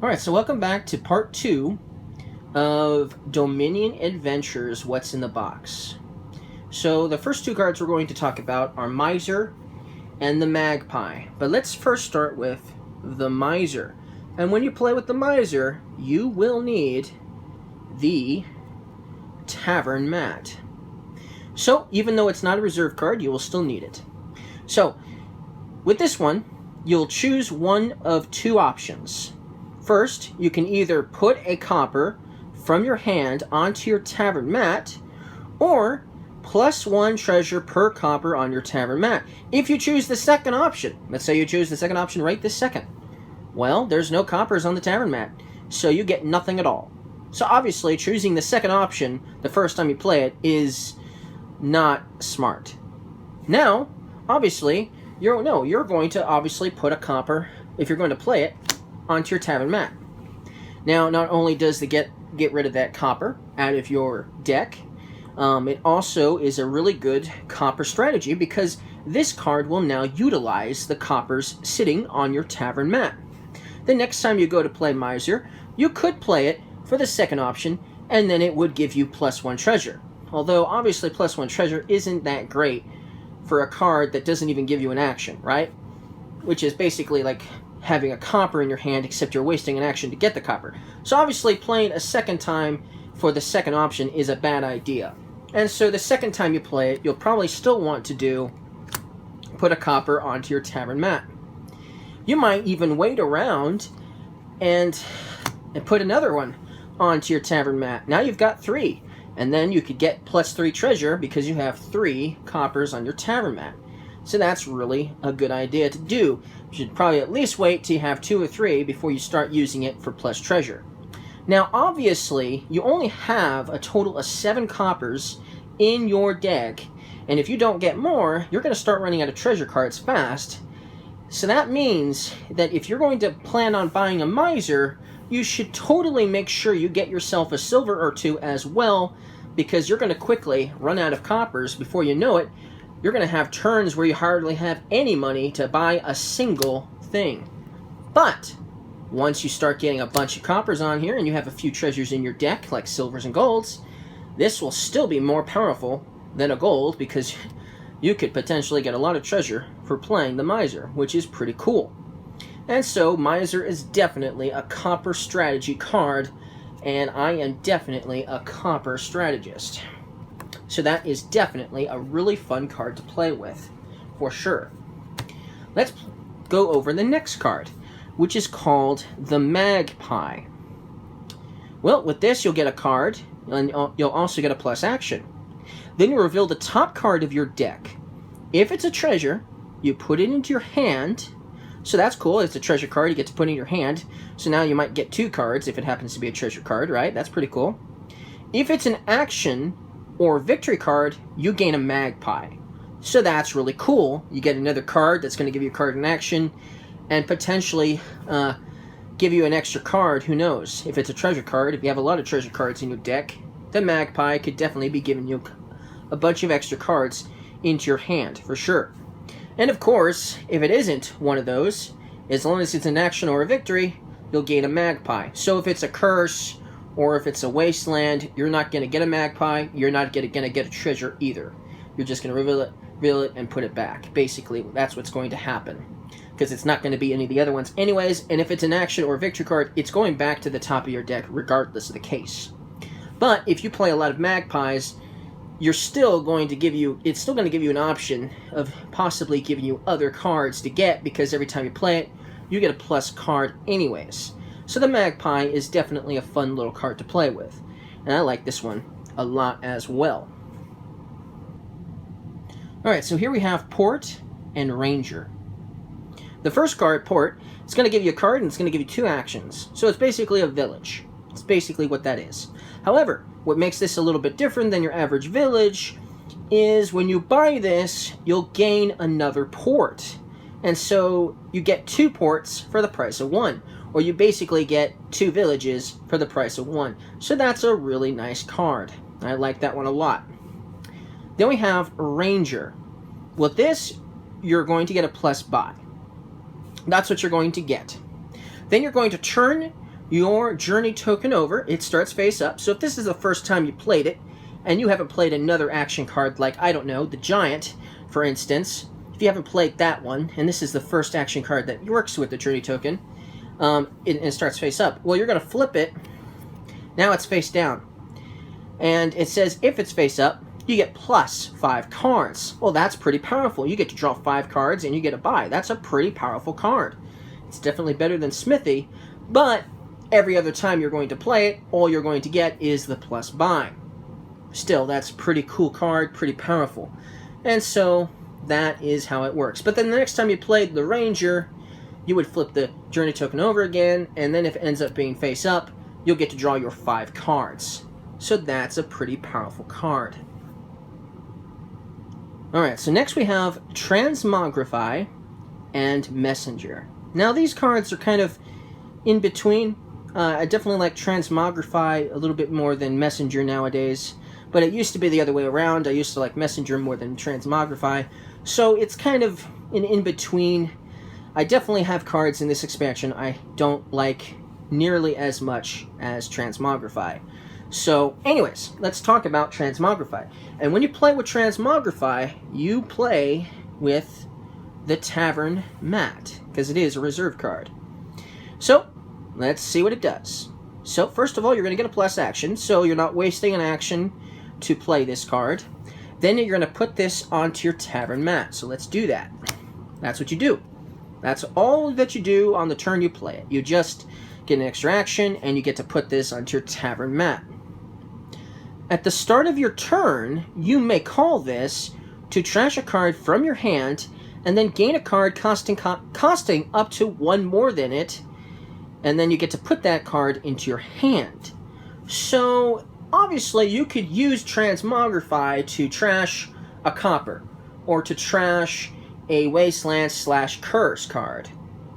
Alright, so welcome back to part 2 of Dominion Adventures, What's in the Box. So the first two cards we're going to talk about are Mizer and the Magpie. But let's first start with the Mizer. And when you play with the Mizer, you will need the Tavern Mat. So even though it's not a reserve card, you will still need it. So with this one, you'll choose one of two options. First, you can either put a copper from your hand onto your Tavern Mat, or +1 treasure per copper on your Tavern Mat. If you choose the second option, let's say you choose the second option right this second, well, there's no coppers on the Tavern Mat, so you get nothing at all. So obviously, choosing the second option the first time you play it is not smart. Now, obviously, you're going to obviously put a copper, if you're going to play it, onto your Tavern Mat. Now, not only does the get rid of that copper out of your deck, it also is a really good copper strategy because this card will now utilize the coppers sitting on your Tavern Mat. The next time you go to play Mizer, you could play it for the second option, and then it would give you +1 treasure. Although, obviously, +1 treasure isn't that great for a card that doesn't even give you an action, right? Which is basically like having a copper in your hand, except you're wasting an action to get the copper. So obviously playing a second time for the second option is a bad idea. And so the second time you play it, you'll probably still want to put a copper onto your Tavern Mat. You might even wait around and put another one onto your Tavern Mat. Now you've got 3, and then you could get +3 treasure because you have 3 coppers on your Tavern Mat. So that's really a good idea to do. You should probably at least wait till you have 2 or 3 before you start using it for plus treasure. Now, obviously, you only have a total of 7 coppers in your deck, and if you don't get more, you're going to start running out of treasure cards fast. So that means that if you're going to plan on buying a Mizer, you should totally make sure you get yourself a silver or 2 as well, because you're going to quickly run out of coppers. Before you know it, you're going to have turns where you hardly have any money to buy a single thing. But once you start getting a bunch of coppers on here and you have a few treasures in your deck, like silvers and golds, this will still be more powerful than a gold because you could potentially get a lot of treasure for playing the Mizer, which is pretty cool. And so Mizer is definitely a copper strategy card, and I am definitely a copper strategist. So that is definitely a really fun card to play with, for sure. Let's go over the next card, which is called the Magpie. Well, with this you'll get a card, and you'll also get a plus action. Then you reveal the top card of your deck. If it's a treasure, you put it into your hand. So that's cool. It's a treasure card you get to put in your hand. So now you might get 2 cards if it happens to be a treasure card, right? That's pretty cool. If it's an action or victory card, you gain a Magpie. So that's really cool. You get another card that's going to give you a card in action and potentially give you an extra card. Who knows? If it's a treasure card, if you have a lot of treasure cards in your deck, the Magpie could definitely be giving you a bunch of extra cards into your hand, for sure. And of course, if it isn't one of those, as long as it's an action or a victory, you'll gain a Magpie. So if it's a curse or if it's a wasteland, you're not going to get a Magpie, you're not going to get a treasure either. You're just going to reveal it, and put it back. Basically, that's what's going to happen. Because it's not going to be any of the other ones anyways, and if it's an action or victory card, it's going back to the top of your deck regardless of the case. But if you play a lot of Magpies, it's still going to give you an option of possibly giving you other cards to get, because every time you play it, you get a plus card anyways. So the Magpie is definitely a fun little card to play with. And I like this one a lot as well. Alright, so here we have Port and Ranger. The first card, Port, it's going to give you a card and it's going to give you 2 actions. So it's basically a village. It's basically what that is. However, what makes this a little bit different than your average village is when you buy this, you'll gain another port. And so you get 2 ports for the price of 1. Or you basically get 2 villages for the price of 1. So that's a really nice card. I like that one a lot. Then we have Ranger. With this, you're going to get a plus buy. That's what you're going to get. Then you're going to turn your journey token over. It starts face up. So if this is the first time you played it, and you haven't played another action card like, I don't know, the Giant, for instance, if you haven't played that one, and this is the first action card that works with the journey token, it starts face up. Well, you're going to flip it. Now it's face down. And it says if it's face up, you get plus 5 cards. Well, that's pretty powerful. You get to draw 5 cards and you get a buy. That's a pretty powerful card. It's definitely better than Smithy, but every other time you're going to play it, all you're going to get is the plus buy. Still, that's a pretty cool card, pretty powerful. And so that is how it works. But then the next time you played the Ranger, you would flip the journey token over again, and then if it ends up being face up, you'll get to draw your 5 cards. So that's a pretty powerful card. Alright, so next we have Transmogrify and Messenger. Now these cards are kind of in between. I definitely like Transmogrify a little bit more than Messenger nowadays, but it used to be the other way around. I used to like Messenger more than Transmogrify, so it's kind of in between. I definitely have cards in this expansion I don't like nearly as much as Transmogrify. So, anyways, let's talk about Transmogrify. And when you play with Transmogrify, you play with the Tavern Mat, because it is a reserve card. So, let's see what it does. So, first of all, you're going to get a plus action, so you're not wasting an action to play this card. Then you're going to put this onto your Tavern Mat. So let's do that. That's what you do. That's all that you do on the turn you play it. You just get an extra action, and you get to put this onto your Tavern Mat. At the start of your turn, you may call this to trash a card from your hand, and then gain a card costing up to 1 more than it, and then you get to put that card into your hand. So, obviously, you could use Transmogrify to trash a copper, or to trash a Wasteland/Curse card.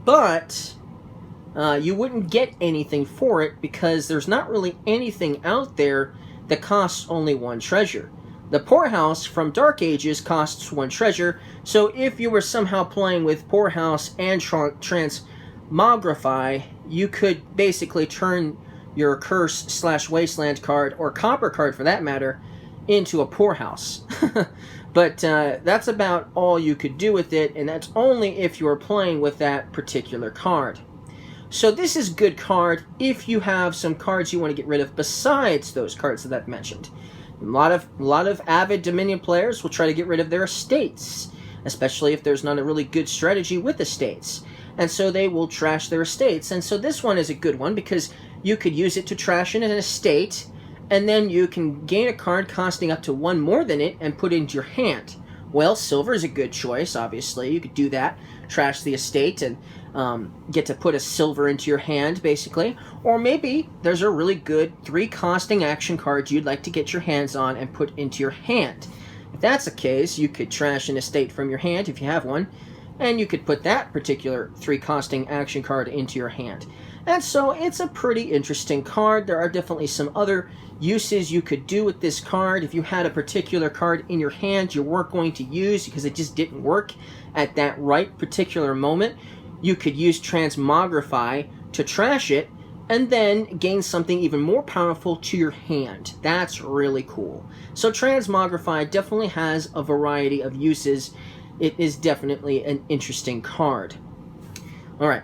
But you wouldn't get anything for it because there's not really anything out there that costs only 1 treasure. The Poorhouse from Dark Ages costs 1 treasure, so if you were somehow playing with Poorhouse and Transmogrify, you could basically turn your Curse/Wasteland card, or Copper card for that matter, into a Poorhouse. But that's about all you could do with it, and that's only if you are playing with that particular card. So this is a good card if you have some cards you want to get rid of besides those cards that I've mentioned. A lot of avid Dominion players will try to get rid of their estates, especially if there's not a really good strategy with estates. And so they will trash their estates. And so this one is a good one because you could use it to trash in an estate, and then you can gain a card costing up to 1 more than it and put it into your hand. Well, silver is a good choice, obviously. You could do that, trash the estate, and get to put a silver into your hand, basically. Or maybe there's a really good 3 costing action card you'd like to get your hands on and put into your hand. If that's the case, you could trash an estate from your hand, if you have one, and you could put that particular 3 costing action card into your hand. And so it's a pretty interesting card. There are definitely some other uses you could do with this card. If you had a particular card in your hand you weren't going to use because it just didn't work at that right particular moment, you could use Transmogrify to trash it and then gain something even more powerful to your hand. That's really cool. So Transmogrify definitely has a variety of uses. It is definitely an interesting card. Alright.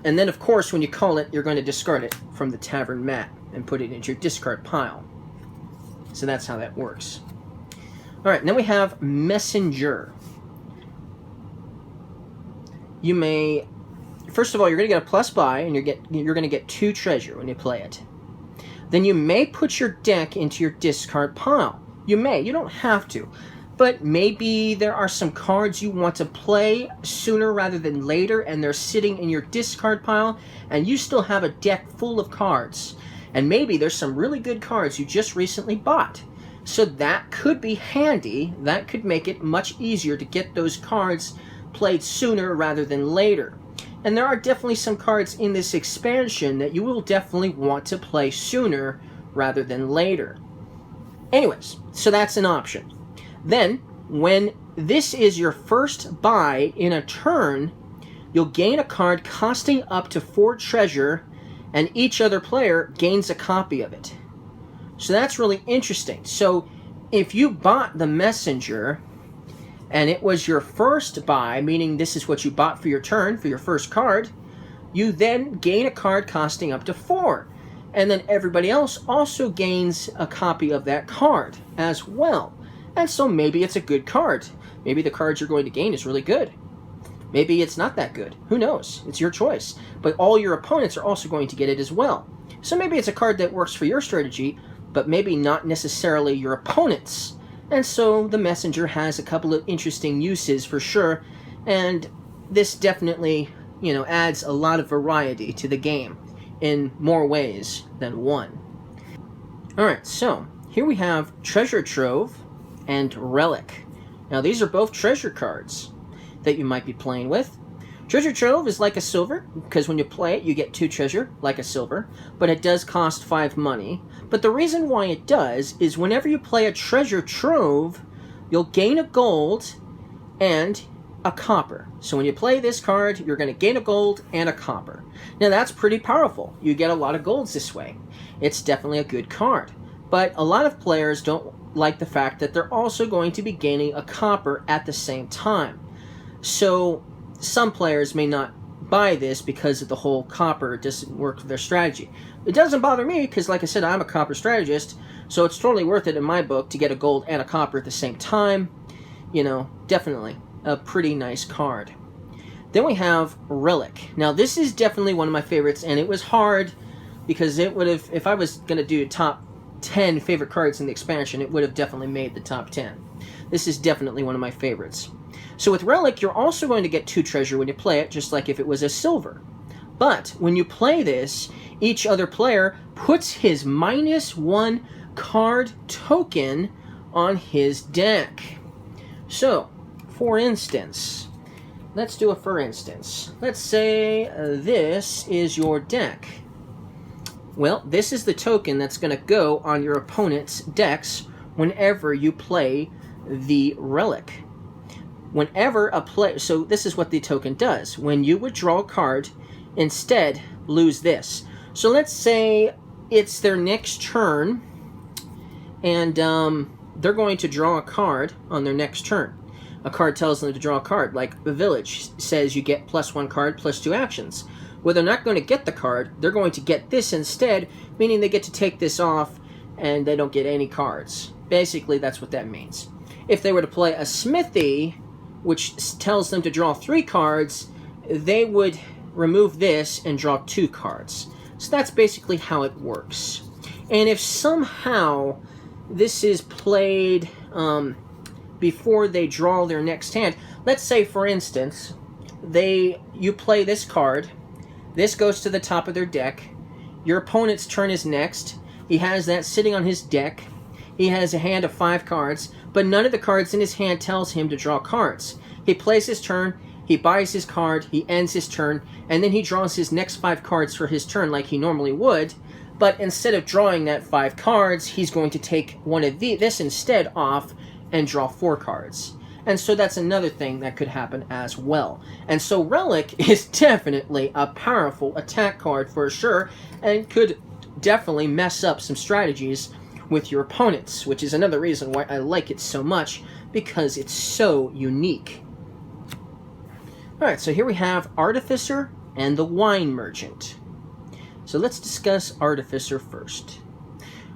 And then, of course, when you call it, you're going to discard it from the Tavern Mat and put it into your discard pile. So that's how that works. Alright, then we have Messenger. You may... First of all, you're going to get a plus buy, and you're going to get 2 treasure when you play it. Then you may put your deck into your discard pile. You may. You don't have to. But maybe there are some cards you want to play sooner rather than later, and they're sitting in your discard pile, and you still have a deck full of cards. And maybe there's some really good cards you just recently bought. So that could be handy. That could make it much easier to get those cards played sooner rather than later. And there are definitely some cards in this expansion that you will definitely want to play sooner rather than later. Anyways, so that's an option. Then, when this is your first buy in a turn, you'll gain a card costing up to 4 treasure and each other player gains a copy of it. So that's really interesting. So if you bought the Messenger and it was your first buy, meaning this is what you bought for your turn, for your first card, you then gain a card costing up to 4. And then everybody else also gains a copy of that card as well. And so maybe it's a good card. Maybe the card you're going to gain is really good. Maybe it's not that good. Who knows? It's your choice. But all your opponents are also going to get it as well. So maybe it's a card that works for your strategy, but maybe not necessarily your opponent's. And so the Messenger has a couple of interesting uses for sure, and this definitely, adds a lot of variety to the game in more ways than one. Alright, so here we have Treasure Trove and Relic. Now these are both treasure cards that you might be playing with. Treasure Trove is like a silver, because when you play it, you get 2 treasure, like a silver, but it does cost 5 money. But the reason why it does is whenever you play a Treasure Trove, you'll gain a gold and a copper. So when you play this card, you're going to gain a gold and a copper. Now that's pretty powerful. You get a lot of golds this way. It's definitely a good card. But a lot of players don't like the fact that they're also going to be gaining a copper at the same time. So some players may not buy this because of the whole copper doesn't work for their strategy. It doesn't bother me because, like I said, I'm a copper strategist, so it's totally worth it in my book to get a gold and a copper at the same time. Definitely a pretty nice card. Then we have Relic. Now this is definitely one of my favorites, and it was hard because it would have, if I was going to do top 10 favorite cards in the expansion, it would have definitely made the top 10. This is definitely one of my favorites. So with Relic, you're also going to get 2 treasure when you play it, just like if it was a silver. But when you play this, each other player puts his -1 card token on his deck. So, for instance, let's do a for instance. Let's say this is your deck. Well, this is the token that's going to go on your opponent's decks whenever you play the Relic. Whenever a player, so this is what the token does. When you withdraw a card, instead lose this. So let's say it's their next turn, and they're going to draw a card on their next turn. A card tells them to draw a card, like the Village says you get +1 card, +2 actions. Well, they're not going to get the card, they're going to get this instead, meaning they get to take this off, and they don't get any cards. Basically, that's what that means. If they were to play a Smithy, which tells them to draw 3 cards, they would remove this and draw 2 cards. So that's basically how it works. And if somehow this is played before they draw their next hand, let's say for instance, you play this card, this goes to the top of their deck, your opponent's turn is next, he has that sitting on his deck, he has a hand of 5 cards, but none of the cards in his hand tells him to draw cards. He plays his turn, he buys his card, he ends his turn, and then he draws his next 5 cards for his turn like he normally would, but instead of drawing that 5 cards, he's going to take one of this instead off and draw 4 cards. And so that's another thing that could happen as well. And so Relic is definitely a powerful attack card for sure, and could definitely mess up some strategies with your opponents, which is another reason why I like it so much, because it's so unique. Alright, so here we have Artificer and the Wine Merchant. So let's discuss Artificer first.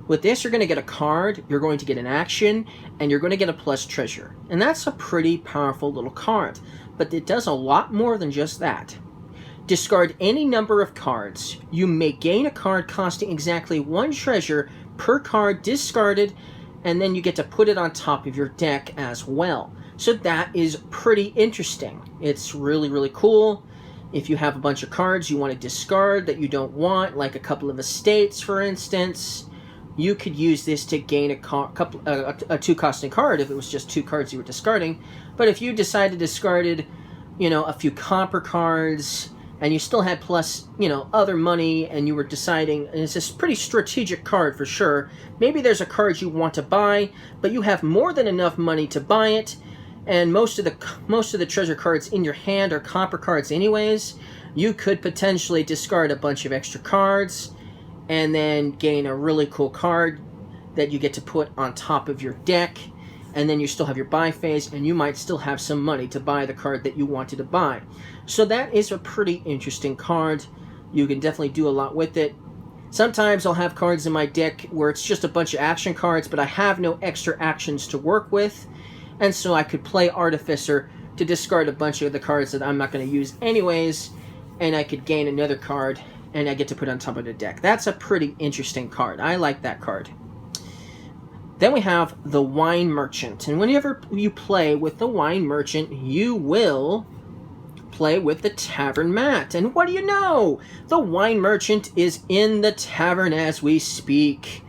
With this, you're going to get a card, you're going to get an action, and you're going to get a plus treasure. And that's a pretty powerful little card, but it does a lot more than just that. Discard any number of cards. You may gain a card costing exactly 1 treasure per card discarded, and then you get to put it on top of your deck as well. So that is pretty interesting. It's really, really cool. If you have a bunch of cards you want to discard that you don't want, like a couple of estates, for instance, you could use this to gain a 2-costing card if it was just 2 cards you were discarding. But if you decided to discarded, a few copper cards, and you still had plus, other money, and you were deciding, and it's a pretty strategic card for sure. Maybe there's a card you want to buy, but you have more than enough money to buy it, and most of the treasure cards in your hand are copper cards anyways, you could potentially discard a bunch of extra cards and then gain a really cool card that you get to put on top of your deck, and then you still have your buy phase, and you might still have some money to buy the card that you wanted to buy. So that is a pretty interesting card. You can definitely do a lot with it. Sometimes I'll have cards in my deck where it's just a bunch of action cards, but I have no extra actions to work with, and so I could play Artificer to discard a bunch of the cards that I'm not going to use anyways, and I could gain another card, and I get to put on top of the deck. That's a pretty interesting card. I like that card. Then we have the Wine Merchant, and whenever you play with the Wine Merchant, you will play with the Tavern Mat. And what do you know? The Wine Merchant is in the tavern as we speak.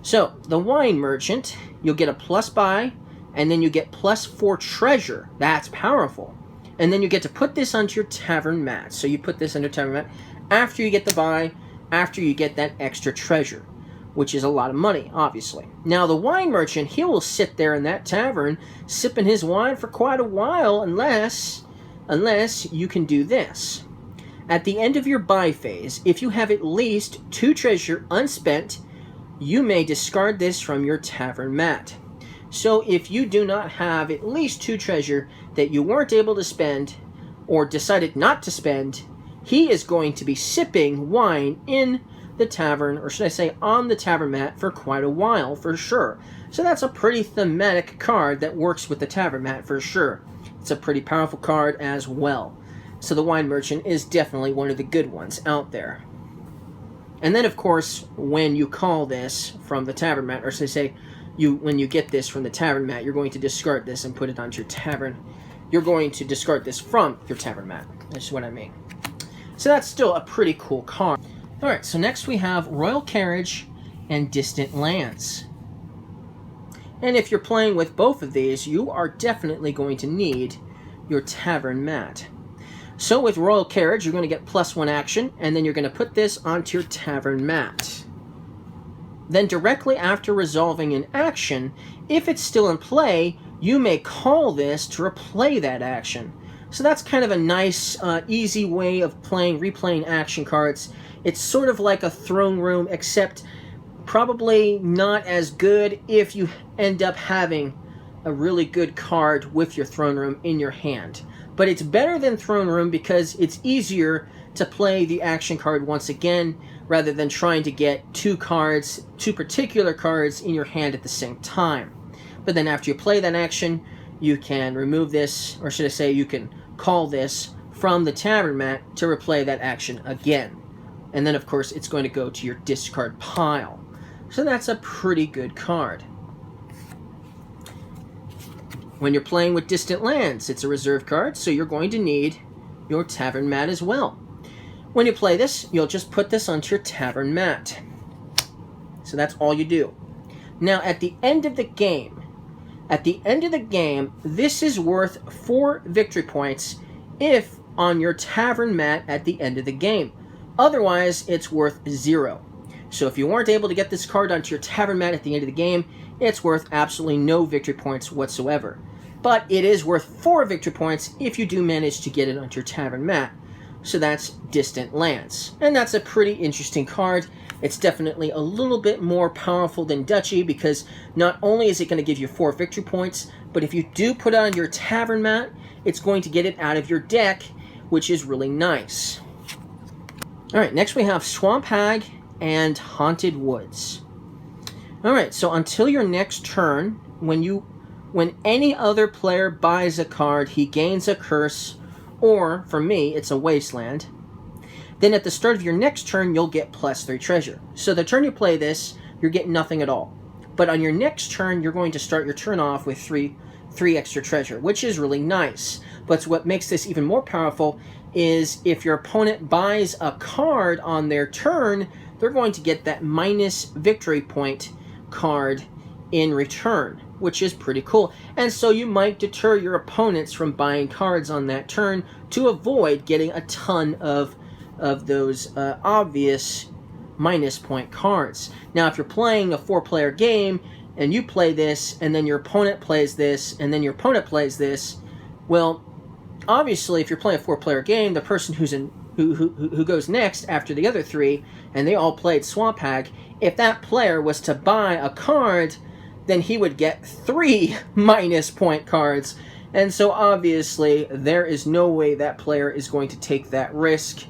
So, the Wine Merchant, you'll get a plus buy, and then you get +4 treasure. That's powerful. And then you get to put this onto your Tavern Mat. So you put this under Tavern Mat after you get the buy, after you get that extra treasure, which is a lot of money, obviously. Now, the Wine Merchant, he will sit there in that tavern sipping his wine for quite a while unless you can do this. At the end of your buy phase, if you have at least 2 treasure unspent, you may discard this from your Tavern Mat. So if you do not have at least 2 treasure that you weren't able to spend or decided not to spend, he is going to be sipping wine in the tavern, or should I say on the Tavern Mat, for quite a while for sure. So that's a pretty thematic card that works with the Tavern Mat for sure. It's a pretty powerful card as well. So the Wine Merchant is definitely one of the good ones out there. And then, of course, when you call this from the Tavern Mat, or should I say, when you get this from the Tavern Mat, you're going to discard this and put it onto your tavern. You're going to discard this from your Tavern Mat. That's what I mean. So that's still a pretty cool card. Alright, so next we have Royal Carriage and Distant Lands. And if you're playing with both of these, you are definitely going to need your Tavern Mat. So with Royal Carriage, you're going to get +1 action, and then you're going to put this onto your Tavern Mat. Then directly after resolving an action, if it's still in play, you may call this to replay that action. So that's kind of a nice, easy way of replaying action cards. It's sort of like a throne room, except probably not as good if you end up having a really good card with your throne room in your hand. But it's better than throne room because it's easier to play the action card once again, rather than trying to get 2 particular cards in your hand at the same time. But then after you play that action, you can remove this, or should I say, you can call this from the Tavern Mat to replay that action again. And then, of course, it's going to go to your discard pile. So that's a pretty good card. When you're playing with Distant Lands, it's a reserve card, so you're going to need your Tavern Mat as well. When you play this, you'll just put this onto your Tavern Mat. So that's all you do. Now, at the end of the game, this is worth 4 victory points if on your Tavern Mat at the end of the game. Otherwise, it's worth 0. So if you weren't able to get this card onto your Tavern Mat at the end of the game, it's worth absolutely no victory points whatsoever. But it is worth 4 victory points if you do manage to get it onto your Tavern Mat. So that's Distant Lands. And that's a pretty interesting card. It's definitely a little bit more powerful than Duchy, because not only is it going to give you 4 victory points, but if you do put it on your Tavern Mat, it's going to get it out of your deck, which is really nice. Alright, next we have Swamp Hag and Haunted Woods. Alright, so until your next turn, when any other player buys a card, he gains a curse, or, for me, it's a wasteland. Then at the start of your next turn, you'll get +3 treasure. So the turn you play this, you're getting nothing at all. But on your next turn, you're going to start your turn off with 3 extra treasure, which is really nice. But what makes this even more powerful is if your opponent buys a card on their turn, they're going to get that minus victory point card in return, which is pretty cool. And so you might deter your opponents from buying cards on that turn to avoid getting a ton of those obvious minus point cards. Now, if you're playing a 4-player game, and you play this, and then your opponent plays this, and then your opponent plays this, well, obviously, if you're playing a 4-player game, the person who goes next after the other 3, and they all played Swamp Hag, if that player was to buy a card, then he would get 3 minus point cards. And so obviously, there is no way that player is going to take that risk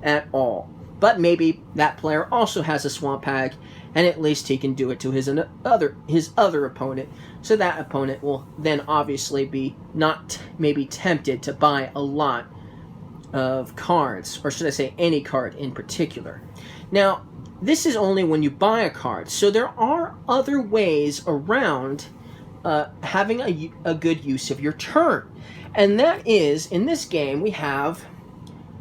at all. But maybe that player also has a Swamp Hag, and at least he can do it to his other opponent. So that opponent will then obviously be not maybe tempted to buy a lot of cards, or should I say any card in particular. Now, this is only when you buy a card. So there are other ways around having a good use of your turn. And that is, in this game, we have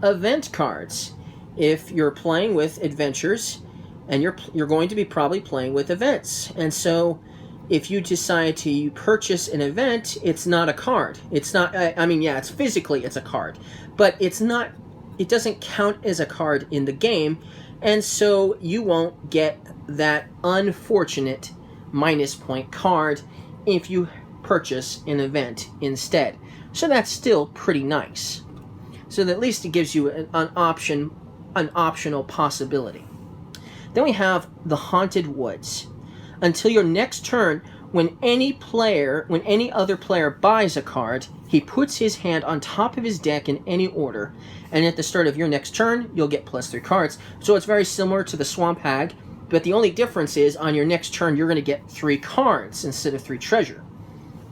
event cards. If you're playing with adventures, and you're going to be probably playing with events. And so if you decide to purchase an event, it's not a card. It's not, I mean, yeah, it's physically it's a card, but it's not, it doesn't count as a card in the game, and so you won't get that unfortunate minus point card if you purchase an event instead. So that's still pretty nice. So at least it gives you an optional possibility. Then we have the Haunted Woods. Until your next turn, when any other player buys a card, he puts his hand on top of his deck in any order, and at the start of your next turn, you'll get +3 cards. So it's very similar to the Swamp Hag, but the only difference is on your next turn, you're going to get 3 cards instead of 3 treasure.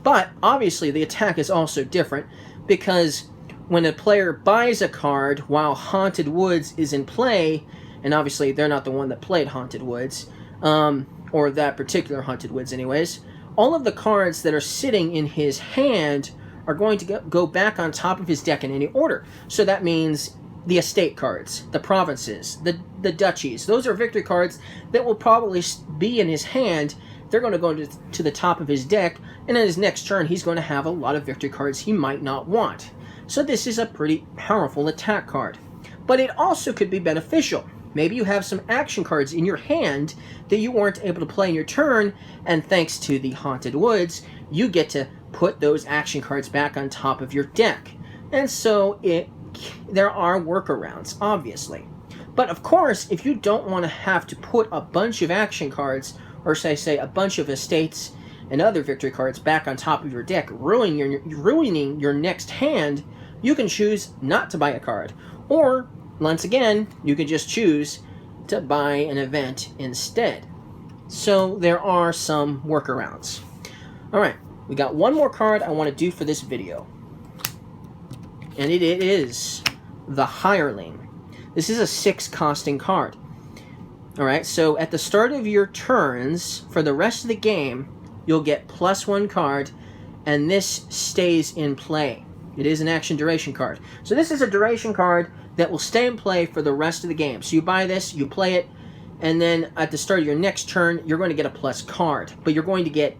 But obviously, the attack is also different, because when a player buys a card while Haunted Woods is in play, and obviously they're not the one that played Haunted Woods, or that particular Haunted Woods anyways, all of the cards that are sitting in his hand are going to go back on top of his deck in any order. So that means the estate cards, the provinces, the duchies, those are victory cards that will probably be in his hand. They're going to go to the top of his deck, and in his next turn he's going to have a lot of victory cards he might not want. So this is a pretty powerful attack card. But it also could be beneficial. Maybe you have some action cards in your hand that you weren't able to play in your turn, and thanks to the Haunted Woods, you get to put those action cards back on top of your deck. And so there are workarounds, obviously. But of course, if you don't want to have to put a bunch of action cards, or say a bunch of estates and other victory cards back on top of your deck, ruining your next hand, you can choose not to buy a card. Or, once again, you can just choose to buy an event instead. So there are some workarounds. Alright, we got one more card I want to do for this video. And it is the Hireling. This is a 6-costing card. Alright, so at the start of your turns, for the rest of the game, you'll get +1 card, and this stays in play. It is an action duration card. So this is a duration card that will stay in play for the rest of the game. So you buy this, you play it, and then at the start of your next turn, you're going to get a plus card. But you're going to get,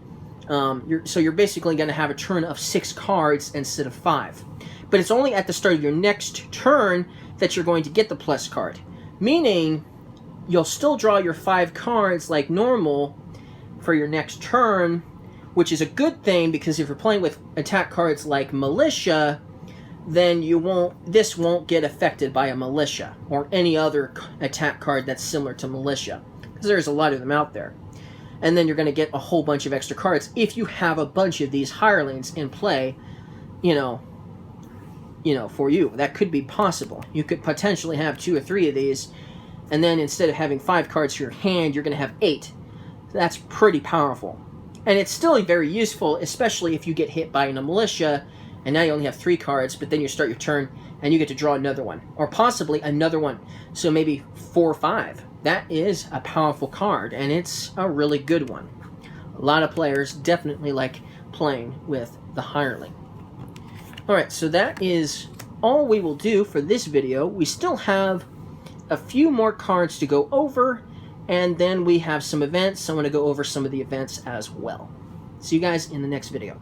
so you're basically going to have a turn of 6 cards instead of 5. But it's only at the start of your next turn that you're going to get the plus card. Meaning, you'll still draw your 5 cards like normal for your next turn, which is a good thing, because if you're playing with attack cards like Militia, then this won't get affected by a Militia or any other attack card that's similar to Militia, because there's a lot of them out there. And then you're going to get a whole bunch of extra cards if you have a bunch of these hirelings in play, for you. That could be possible. You could potentially have 2 or 3 of these, and then instead of having 5 cards for your hand, you're going to have 8. That's pretty powerful. And it's still very useful, especially if you get hit by a Militia, and now you only have 3 cards, but then you start your turn, and you get to draw another one. Or possibly another one. So maybe 4 or 5. That is a powerful card, and it's a really good one. A lot of players definitely like playing with the Hireling. Alright, so that is all we will do for this video. We still have a few more cards to go over, and then we have some events. I want to go over some of the events as well. See you guys in the next video.